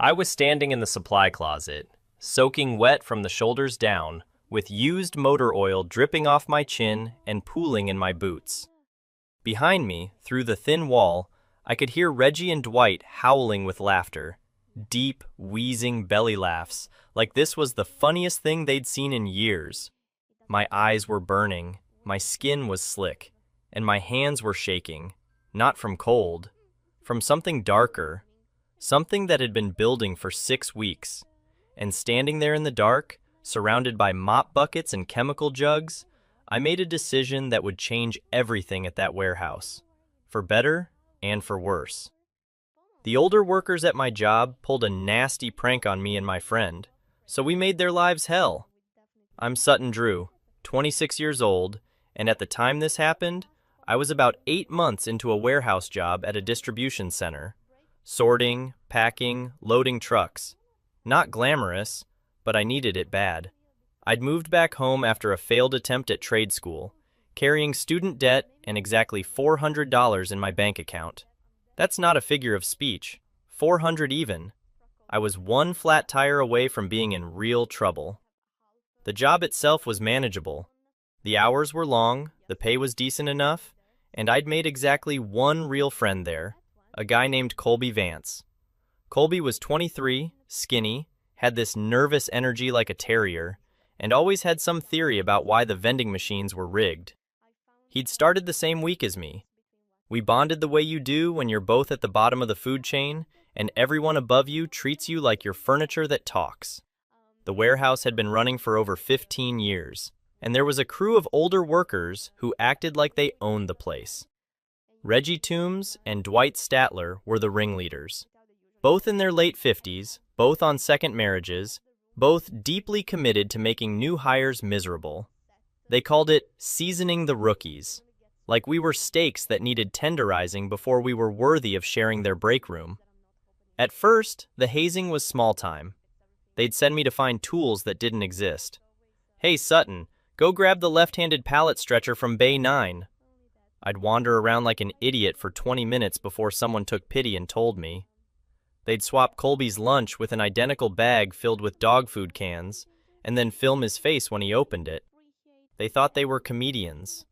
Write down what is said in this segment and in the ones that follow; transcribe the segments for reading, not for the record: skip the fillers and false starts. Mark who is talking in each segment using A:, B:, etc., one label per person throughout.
A: I was standing in the supply closet, soaking wet from the shoulders down, with used motor oil dripping off my chin and pooling in my boots. Behind me, through the thin wall, I could hear Reggie and Dwight howling with laughter. Deep, wheezing belly laughs, like this was the funniest thing they'd seen in years. My eyes were burning, my skin was slick, and my hands were shaking, not from cold, from something darker, something that had been building for 6 weeks. And standing there in the dark, surrounded by mop buckets and chemical jugs, I made a decision that would change everything at that warehouse, for better and for worse. The older workers at my job pulled a nasty prank on me and my friend, so we made their lives hell. I'm Sutton Drew, 26 years old, and at the time this happened, I was about 8 months into a warehouse job at a distribution center. Sorting, packing, loading trucks. Not glamorous, but I needed it bad. I'd moved back home after a failed attempt at trade school, carrying student debt and exactly $400 in my bank account. That's not a figure of speech. 400 even. I was one flat tire away from being in real trouble. The job itself was manageable. The hours were long, the pay was decent enough, and I'd made exactly one real friend there, a guy named Colby Vance. Colby was 23, skinny, had this nervous energy like a terrier, and always had some theory about why the vending machines were rigged. He'd started the same week as me. We bonded the way you do when you're both at the bottom of the food chain, and everyone above you treats you like you're furniture that talks. The warehouse had been running for over 15 years, and there was a crew of older workers who acted like they owned the place. Reggie Toombs and Dwight Statler were the ringleaders. Both in their late 50s, both on second marriages, both deeply committed to making new hires miserable. They called it seasoning the rookies, like we were steaks that needed tenderizing before we were worthy of sharing their break room. At first, the hazing was small time. They'd send me to find tools that didn't exist. "Hey Sutton, go grab the left-handed pallet stretcher from Bay 9. I'd wander around like an idiot for 20 minutes before someone took pity and told me. They'd swap Colby's lunch with an identical bag filled with dog food cans, and then film his face when he opened it. They thought they were comedians.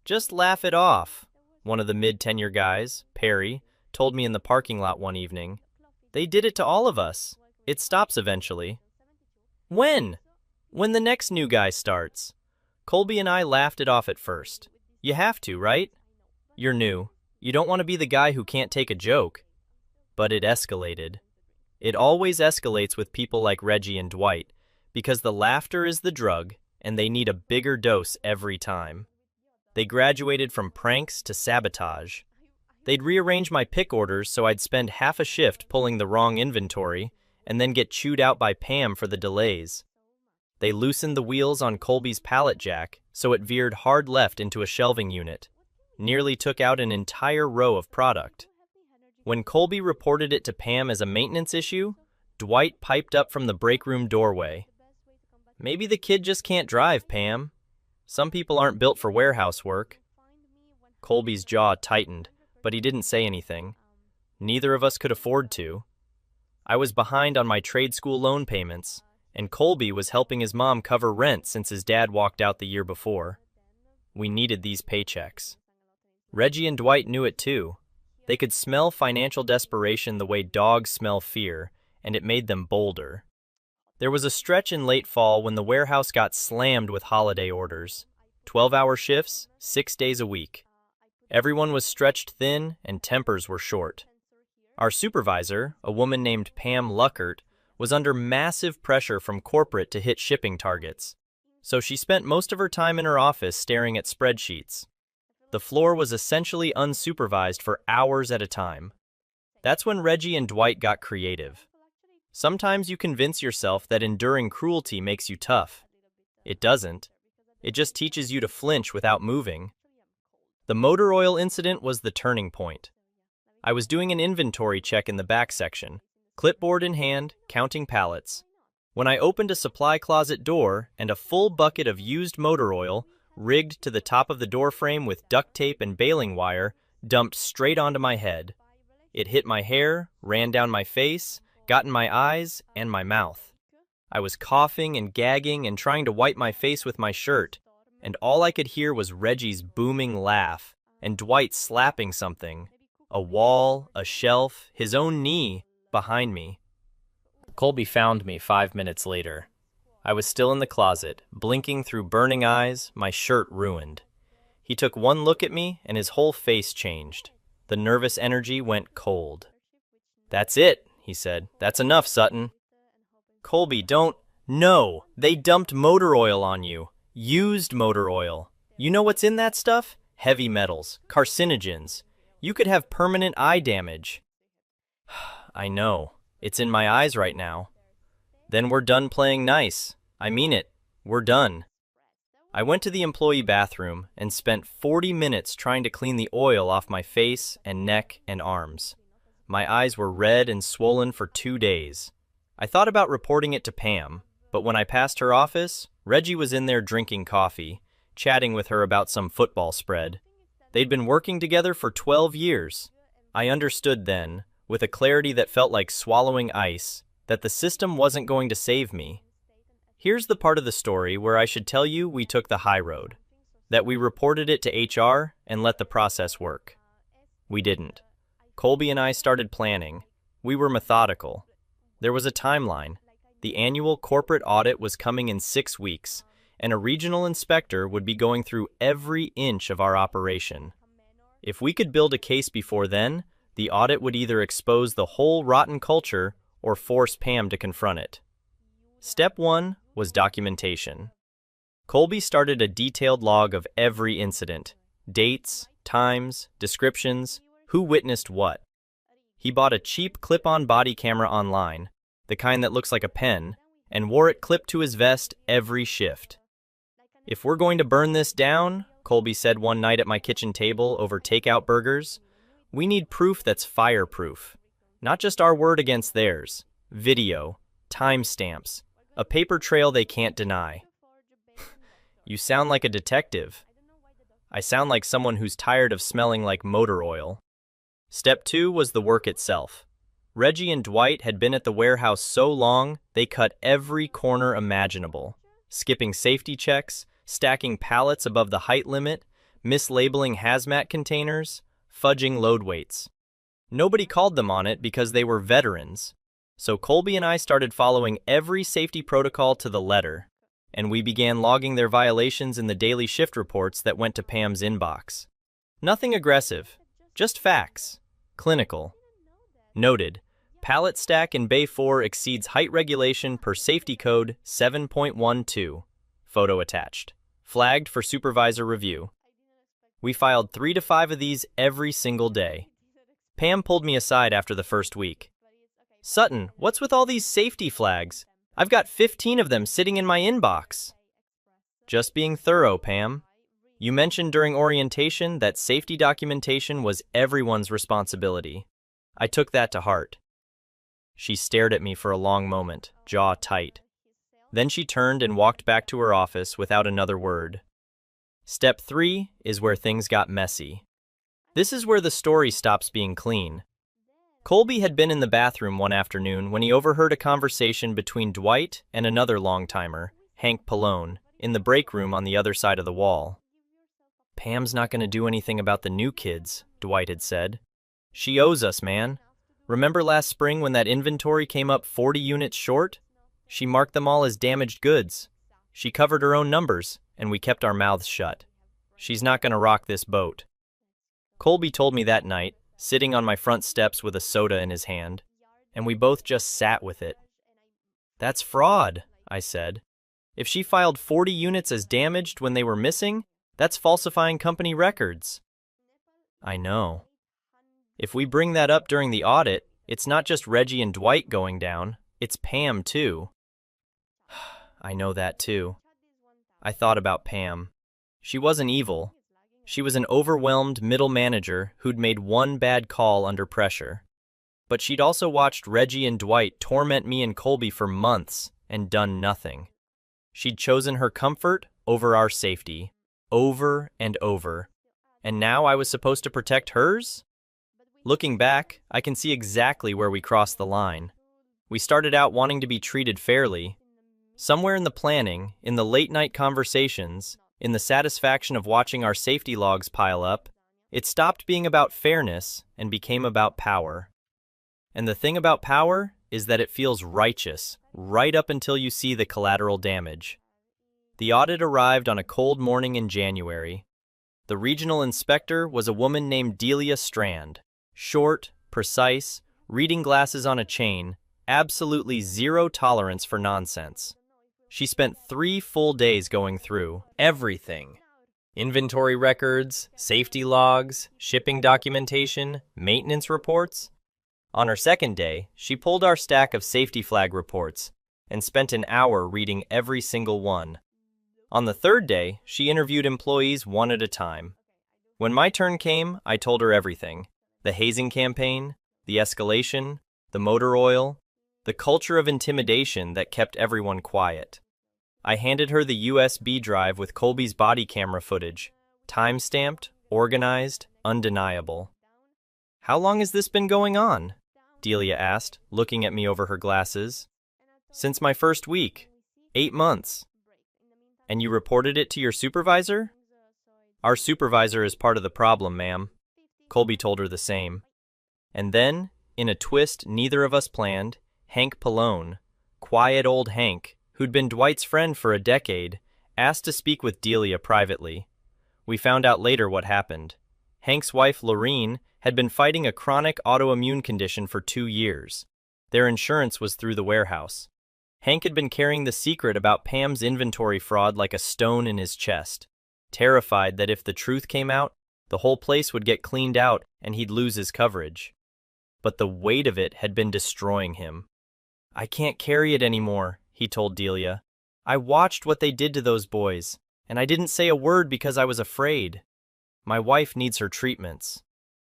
A: "Just laugh it off," one of the mid-tenure guys, Perry, told me in the parking lot one evening. "They did it to all of us. It stops eventually." When? When the next new guy starts. Colby and I laughed it off at first. You have to, right? You're new. You don't want to be the guy who can't take a joke. But it escalated. It always escalates with people like Reggie and Dwight, because the laughter is the drug, and they need a bigger dose every time. They graduated from pranks to sabotage. They'd rearrange my pick orders so I'd spend half a shift pulling the wrong inventory, and then get chewed out by Pam for the delays. They loosened the wheels on Colby's pallet jack so it veered hard left into a shelving unit, nearly took out an entire row of product. When Colby reported it to Pam as a maintenance issue, Dwight piped up from the break room doorway. "Maybe the kid just can't drive, Pam. Some people aren't built for warehouse work." Colby's jaw tightened, but he didn't say anything. Neither of us could afford to. I was behind on my trade school loan payments, and Colby was helping his mom cover rent since his dad walked out the year before. We needed these paychecks. Reggie and Dwight knew it too. They could smell financial desperation the way dogs smell fear, and it made them bolder. There was a stretch in late fall when the warehouse got slammed with holiday orders. 12-hour shifts, 6 days a week. Everyone was stretched thin and tempers were short. Our supervisor, a woman named Pam Luckert, was under massive pressure from corporate to hit shipping targets, so she spent most of her time in her office staring at spreadsheets. The floor was essentially unsupervised for hours at a time. That's when Reggie and Dwight got creative. Sometimes you convince yourself that enduring cruelty makes you tough. It doesn't. It just teaches you to flinch without moving. The motor oil incident was the turning point. I was doing an inventory check in the back section, clipboard in hand, counting pallets, when I opened a supply closet door and a full bucket of used motor oil, rigged to the top of the door frame with duct tape and baling wire, dumped straight onto my head. It hit my hair, ran down my face, got in my eyes and my mouth. I was coughing and gagging and trying to wipe my face with my shirt, and all I could hear was Reggie's booming laugh and Dwight slapping something, a wall, a shelf, his own knee, behind me. Colby found me 5 minutes later. I was still in the closet, blinking through burning eyes, my shirt ruined. He took one look at me and his whole face changed. The nervous energy went cold. "That's it," he said. "That's enough, Sutton." "Colby, don't—" "No, they dumped motor oil on you. Used motor oil. You know what's in that stuff? Heavy metals, carcinogens. You could have permanent eye damage." "I know. It's in my eyes right now." "Then we're done playing nice. I mean it. We're done." I went to the employee bathroom and spent 40 minutes trying to clean the oil off my face and neck and arms. My eyes were red and swollen for 2 days. I thought about reporting it to Pam, but when I passed her office, Reggie was in there drinking coffee, chatting with her about some football spread. They'd been working together for 12 years. I understood then, with a clarity that felt like swallowing ice, that the system wasn't going to save me. Here's the part of the story where I should tell you we took the high road, that we reported it to HR and let the process work. We didn't. Colby and I started planning. We were methodical. There was a timeline. The annual corporate audit was coming in 6 weeks, and a regional inspector would be going through every inch of our operation. If we could build a case before then, the audit would either expose the whole rotten culture or force Pam to confront it. Step 1 was documentation. Colby started a detailed log of every incident, dates, times, descriptions, who witnessed what. He bought a cheap clip-on body camera online, the kind that looks like a pen, and wore it clipped to his vest every shift. "If we're going to burn this down," Colby said one night at my kitchen table over takeout burgers, "we need proof that's fireproof. Not just our word against theirs. Video, timestamps, a paper trail they can't deny." "You sound like a detective." "I sound like someone who's tired of smelling like motor oil." Step 2 was the work itself. Reggie and Dwight had been at the warehouse so long, they cut every corner imaginable, skipping safety checks, stacking pallets above the height limit, mislabeling hazmat containers, fudging load weights. Nobody called them on it because they were veterans. So Colby and I started following every safety protocol to the letter, and we began logging their violations in the daily shift reports that went to Pam's inbox. Nothing aggressive, just facts. Clinical. Noted, pallet stack in Bay 4 exceeds height regulation per safety code 7.12. Photo attached. Flagged for supervisor review. We filed 3 to 5 of these every single day. Pam pulled me aside after the first week. "Sutton, what's with all these safety flags? I've got 15 of them sitting in my inbox." "Just being thorough, Pam. You mentioned during orientation that safety documentation was everyone's responsibility. I took that to heart." She stared at me for a long moment, jaw tight. Then she turned and walked back to her office without another word. Step 3 is where things got messy. This is where the story stops being clean. Colby had been in the bathroom one afternoon when he overheard a conversation between Dwight and another long-timer, Hank Pallone, in the break room on the other side of the wall. "Pam's not going to do anything about the new kids," Dwight had said. "She owes us, man. Remember last spring when that inventory came up 40 units short? She marked them all as damaged goods. She covered her own numbers, and we kept our mouths shut. She's not going to rock this boat." Colby told me that night, sitting on my front steps with a soda in his hand, and we both just sat with it. "That's fraud," I said. "If she filed 40 units as damaged when they were missing, that's falsifying company records." "I know. If we bring that up during the audit, it's not just Reggie and Dwight going down, it's Pam too." "I know that too." I thought about Pam. She wasn't evil. She was an overwhelmed middle manager who'd made one bad call under pressure. But she'd also watched Reggie and Dwight torment me and Colby for months and done nothing. She'd chosen her comfort over our safety, over and over. And now I was supposed to protect hers? Looking back, I can see exactly where we crossed the line. We started out wanting to be treated fairly. Somewhere in the planning, in the late-night conversations, in the satisfaction of watching our safety logs pile up, it stopped being about fairness and became about power. And the thing about power is that it feels righteous, right up until you see the collateral damage. The audit arrived on a cold morning in January. The regional inspector was a woman named Delia Strand. Short, precise, reading glasses on a chain, absolutely zero tolerance for nonsense. She spent 3 full days going through everything. Inventory records, safety logs, shipping documentation, maintenance reports. On her second day, she pulled our stack of safety flag reports and spent an hour reading every single one. On the third day, she interviewed employees one at a time. When my turn came, I told her everything. The hazing campaign, the escalation, the motor oil, the culture of intimidation that kept everyone quiet. I handed her the USB drive with Colby's body camera footage, time-stamped, organized, undeniable. "How long has this been going on?" Delia asked, looking at me over her glasses. "Since my first week. 8 months. And you reported it to your supervisor?" "Our supervisor is part of the problem, ma'am." Colby told her the same. And then, in a twist neither of us planned, Hank Pallone, quiet old Hank, who'd been Dwight's friend for a decade, asked to speak with Delia privately. We found out later what happened. Hank's wife, Lorene, had been fighting a chronic autoimmune condition for 2 years. Their insurance was through the warehouse. Hank had been carrying the secret about Pam's inventory fraud like a stone in his chest, terrified that if the truth came out, the whole place would get cleaned out and he'd lose his coverage. But the weight of it had been destroying him. "I can't carry it anymore," he told Delia. "I watched what they did to those boys, and I didn't say a word because I was afraid. My wife needs her treatments.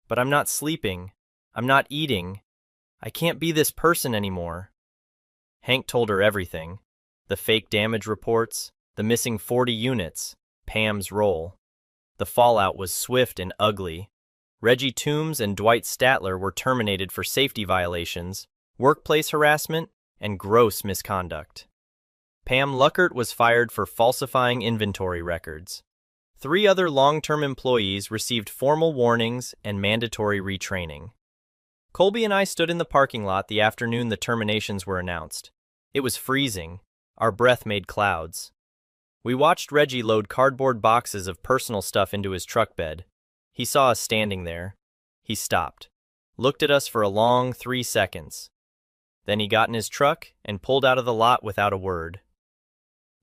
A: But I'm not sleeping. I'm not eating. I can't be this person anymore." Hank told her everything. The fake damage reports, the missing 40 units, Pam's role. The fallout was swift and ugly. Reggie Toombs and Dwight Statler were terminated for safety violations, workplace harassment, and gross misconduct. Pam Luckert was fired for falsifying inventory records. 3 other long-term employees received formal warnings and mandatory retraining. Colby and I stood in the parking lot the afternoon the terminations were announced. It was freezing. Our breath made clouds. We watched Reggie load cardboard boxes of personal stuff into his truck bed. He saw us standing there. He stopped, looked at us for a long 3 seconds. Then he got in his truck and pulled out of the lot without a word.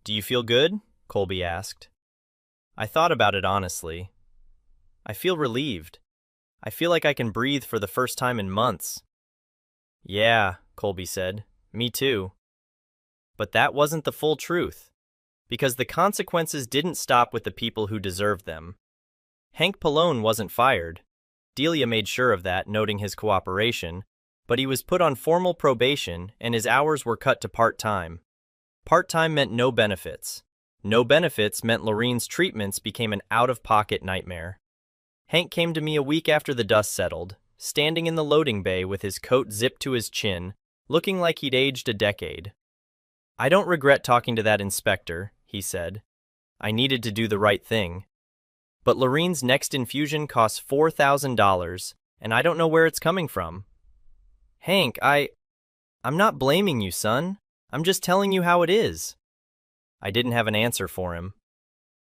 A: "Do you feel good?" Colby asked. I thought about it honestly. I feel relieved. I feel like I can breathe for the first time in months. "Yeah," Colby said. "Me too." But that wasn't the full truth, because the consequences didn't stop with the people who deserved them. Hank Pallone wasn't fired. Delia made sure of that, noting his cooperation, but he was put on formal probation and his hours were cut to part-time. Part-time meant no benefits. No benefits meant Lorene's treatments became an out-of-pocket nightmare. Hank came to me a week after the dust settled, standing in the loading bay with his coat zipped to his chin, looking like he'd aged a decade. "I don't regret talking to that inspector," he said. "I needed to do the right thing. But Lorene's next infusion costs $4,000, and I don't know where it's coming from." "Hank, I'm not blaming you, son. I'm just telling you how it is." I didn't have an answer for him.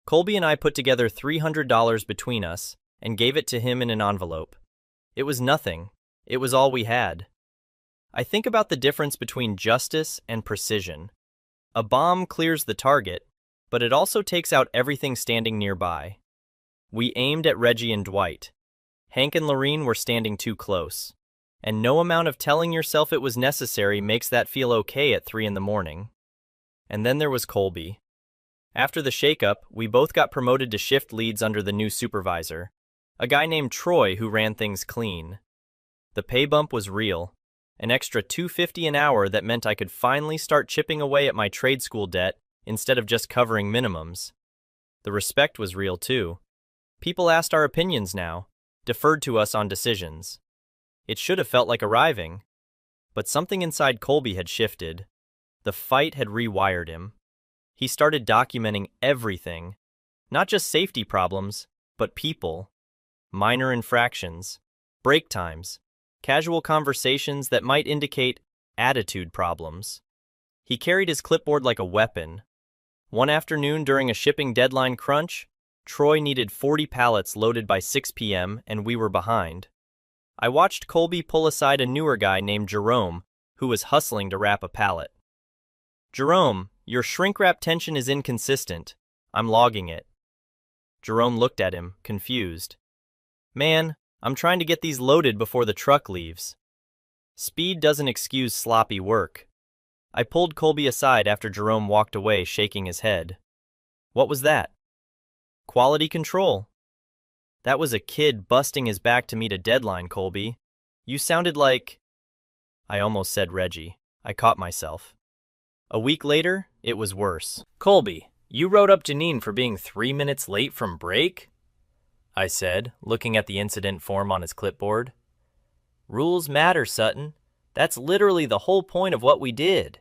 A: Colby and I put together $300 between us and gave it to him in an envelope. It was nothing. It was all we had. I think about the difference between justice and precision. A bomb clears the target, but it also takes out everything standing nearby. We aimed at Reggie and Dwight. Hank and Lorene were standing too close. And no amount of telling yourself it was necessary makes that feel okay at 3 in the morning. And then there was Colby. After the shakeup, we both got promoted to shift leads under the new supervisor, a guy named Troy who ran things clean. The pay bump was real, an extra $250 an hour that meant I could finally start chipping away at my trade school debt instead of just covering minimums. The respect was real too. People asked our opinions now, deferred to us on decisions. It should have felt like arriving. But something inside Colby had shifted. The fight had rewired him. He started documenting everything, not just safety problems, but people, minor infractions, break times, casual conversations that might indicate attitude problems. He carried his clipboard like a weapon. One afternoon during a shipping deadline crunch, Troy needed 40 pallets loaded by 6 p.m. and we were behind. I watched Colby pull aside a newer guy named Jerome, who was hustling to wrap a pallet. "Jerome, your shrink wrap tension is inconsistent. I'm logging it." Jerome looked at him, confused. "Man, I'm trying to get these loaded before the truck leaves." Speed doesn't excuse sloppy work. I pulled Colby aside after Jerome walked away, shaking his head. "What was that?" "Quality control." "That was a kid busting his back to meet a deadline, Colby. You sounded like—" I almost said Reggie. I caught myself. A week later, it was worse. "Colby, you wrote up Janine for being 3 minutes late from break?" I said, looking at the incident form on his clipboard. "Rules matter, Sutton. That's literally the whole point of what we did."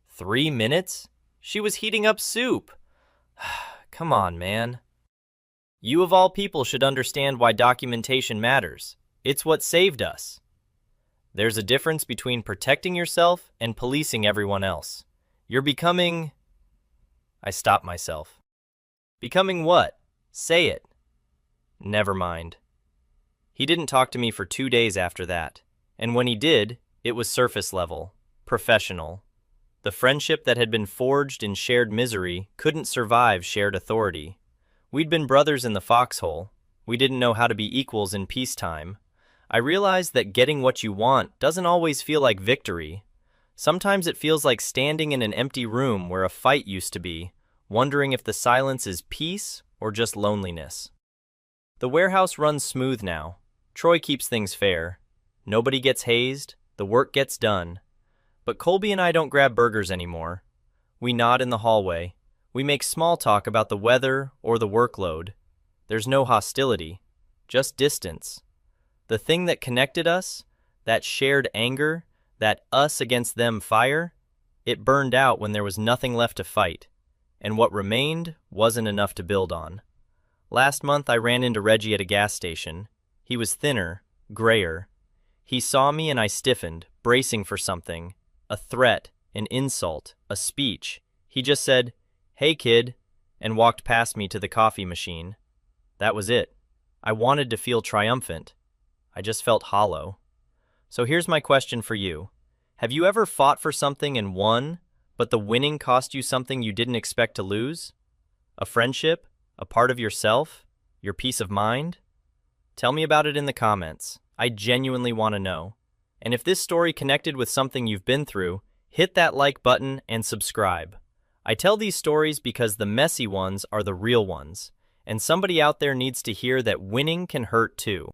A: 3 minutes? She was heating up soup. Come on, man. You of all people should understand why documentation matters. It's what saved us. There's a difference between protecting yourself and policing everyone else. You're becoming... I stopped myself. Becoming what? Say it. Never mind. He didn't talk to me for 2 days after that, and when he did, it was surface level, professional. The friendship that had been forged in shared misery couldn't survive shared authority. We'd been brothers in the foxhole. We didn't know how to be equals in peacetime. I realized that getting what you want doesn't always feel like victory. Sometimes it feels like standing in an empty room where a fight used to be, wondering if the silence is peace or just loneliness. The warehouse runs smooth now. Troy keeps things fair. Nobody gets hazed, the work gets done. But Colby and I don't grab burgers anymore. We nod in the hallway. We make small talk about the weather or the workload. There's no hostility, just distance. The thing that connected us, that shared anger, that us against them fire, it burned out when there was nothing left to fight, and what remained wasn't enough to build on. Last month I ran into Reggie at a gas station. He was thinner, grayer. He saw me and I stiffened, bracing for something. A threat, an insult, a speech. He just said, "Hey kid," and walked past me to the coffee machine. That was it. I wanted to feel triumphant. I just felt hollow. So here's my question for you. Have you ever fought for something and won, but the winning cost you something you didn't expect to lose? A friendship? A part of yourself? Your peace of mind? Tell me about it in the comments. I genuinely want to know. And if this story connected with something you've been through, hit that like button and subscribe. I tell these stories because the messy ones are the real ones, and somebody out there needs to hear that winning can hurt too.